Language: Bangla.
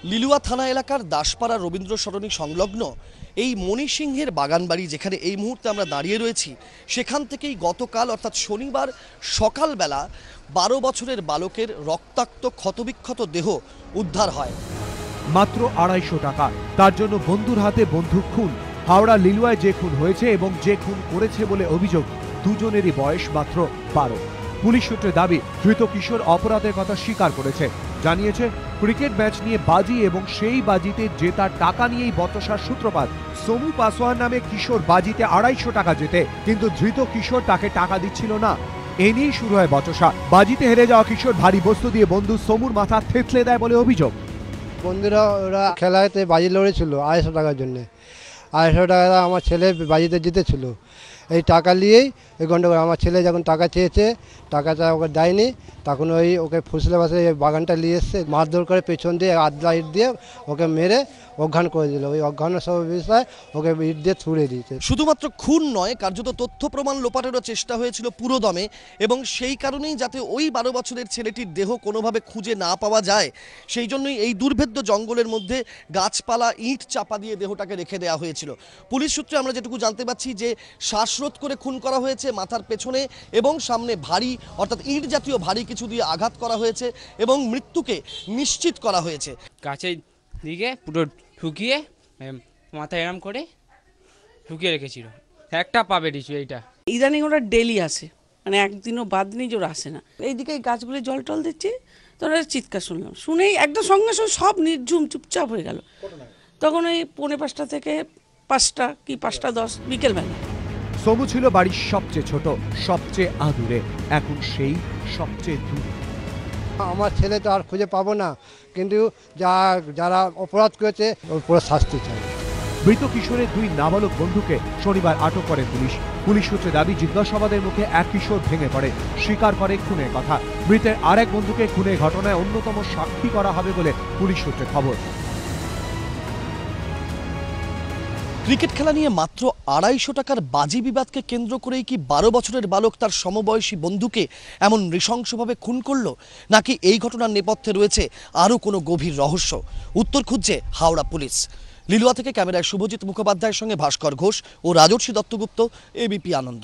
লিলুয়া থানা এলাকার দাসপাড়া রবীন্দ্র সরণি সংলগ্ন এই মণি সিংহের বাগানবাড়ি, যেখানে এই মুহূর্তে আমরা দাঁড়িয়ে রয়েছি, সেখান থেকেই গতকাল অর্থাৎ শনিবার সকালবেলা 12 বছরের বালকের রক্তাক্ত ক্ষতবিক্ষত দেহ উদ্ধার হয়। মাত্র 250 টাকা, তার জন্য বন্ধুর হাতে বন্দুক খুন। হাওড়া লিলুয়ায় যে খুন হয়েছে এবং যে খুন করেছে বলে অভিযোগ, দুজনেরই বয়স মাত্র 12। পুলিশ সূত্রে দাবি, ধৃত কিশোর অপরাধের কথা স্বীকার করেছে। জানিয়েছে, ক্রিকেট ম্যাচ নিয়ে বাজি এবং সেই বাজিতে জেতার টাকা নিয়েই বচসার সূত্রপাত। সোমু পাসওয়ান নামে কিশোর বাজিতে 250 টাকা জেতে, কিন্তু ধৃত কিশোর তাকে টাকা দিচ্ছিল না। এ নিয়েই শুরু হয় বচসা। বাজিতে হেরে যাওয়া কিশোর ভারী বস্তু দিয়ে বন্ধু সোমুর মাথা থেতলে দেয় বলে অভিযোগ। বন্ধুরা ওরা খেলাতে বাজি লড়েছিল 250 টাকার জন্য। 250 টাকা আমার ছেলে বাজিতে জিতেছিল। এই টাকা নিয়েই এই গন্ডগোল। আমার ছেলে যখন টাকা চেয়েছে, টাকাটা ওকে দেয়নি, তখন ওকে ফুসলে বাসে বাগানটা নিয়ে এসছে, মারধর করে পেছন দিয়ে আদলা ইট দিয়ে ওকে মেরে অজ্ঞান করে দিল। ওই অজ্ঞানের সব বিষয় ওকে ইট দিয়ে ছুঁড়ে দিয়েছে। শুধুমাত্র খুন নয়, কার্যত তথ্য প্রমাণ লোপাটেরও চেষ্টা হয়েছিল পুরোদমে, এবং সেই কারণেই যাতে ওই 12 বছরের ছেলেটির দেহ কোনোভাবে খুঁজে না পাওয়া যায়, সেই জন্যই এই দুর্ভেদ্য জঙ্গলের মধ্যে গাছপালা ইট চাপা দিয়ে দেহটাকে রেখে দেওয়া হয়েছিল। পুলিশ সূত্রে আমরা যেটুকু জানতে পারছি যে শ্বাসরোধ করে খুন করা হয়েছে, মাথার পেছনে এবং সামনে ভারী অর্থাৎ ইট জাতীয় ভারী কিছু দিয়ে আঘাত করা হয়েছে এবং মৃত্যুকে নিশ্চিত করা হয়েছে। গাছের দিকে পুরো ঢুকিয়ে মাথায় এরম করে ঢুকিয়ে রেখেছিল। একটা পাবে কিছু এইটা। ইদানিং ওরা ডেলি আসে, মানে একদিনও বাদ নেই যে ওরা আসে না। এইদিকে এই গাছগুলি জল টল দিচ্ছে, তখন চিৎকার শুনলাম, শুনেই একদম সঙ্গে সঙ্গে সব নির্ঝুম চুপচাপ হয়ে গেল। তখন ওই 4:45 থেকে 5টা কি 5:10 বিকেলবেলা। সোমু ছিল বাড়ির সবচেয়ে ছোট, সবচেয়ে আদুরে, এখন সেই সবচেয়ে দূরে। আমার ছেলে তো আর খুঁজে পাবো না, কিন্তু যারা অপরাধ করেছে ওর পুরো শাস্তি চাই। মৃত কিশোরের 2 নাবালক বন্ধুকে শনিবার আটক করে পুলিশ। পুলিশ সূত্রে দাবি, জিজ্ঞাসাবাদের মুখে এক কিশোর ভেঙে পড়ে, স্বীকার করে খুনের কথা। মৃতের আরেক বন্ধুকে খুনের ঘটনায় অন্যতম সাক্ষী করা হবে বলে পুলিশ সূত্রে খবর। ক্রিকেট খেলা নিয়ে মাত্র 250 টাকার বাজি বিবাদকে কেন্দ্র করেই কি 12 বছরের বালক তার সমবয়সী বন্ধুকে এমন নৃশংসভাবে খুন করল, নাকি এই ঘটনার নেপথ্যে রয়েছে আরও কোনো গভীর রহস্য? উত্তর খুঁজছে হাওড়া পুলিশ। লিলুয়া থেকে ক্যামেরায় শুভজিৎ মুখোপাধ্যায়ের সঙ্গে ভাস্কর ঘোষ ও রাজর্ষি দত্তগুপ্ত, এবিপি আনন্দ।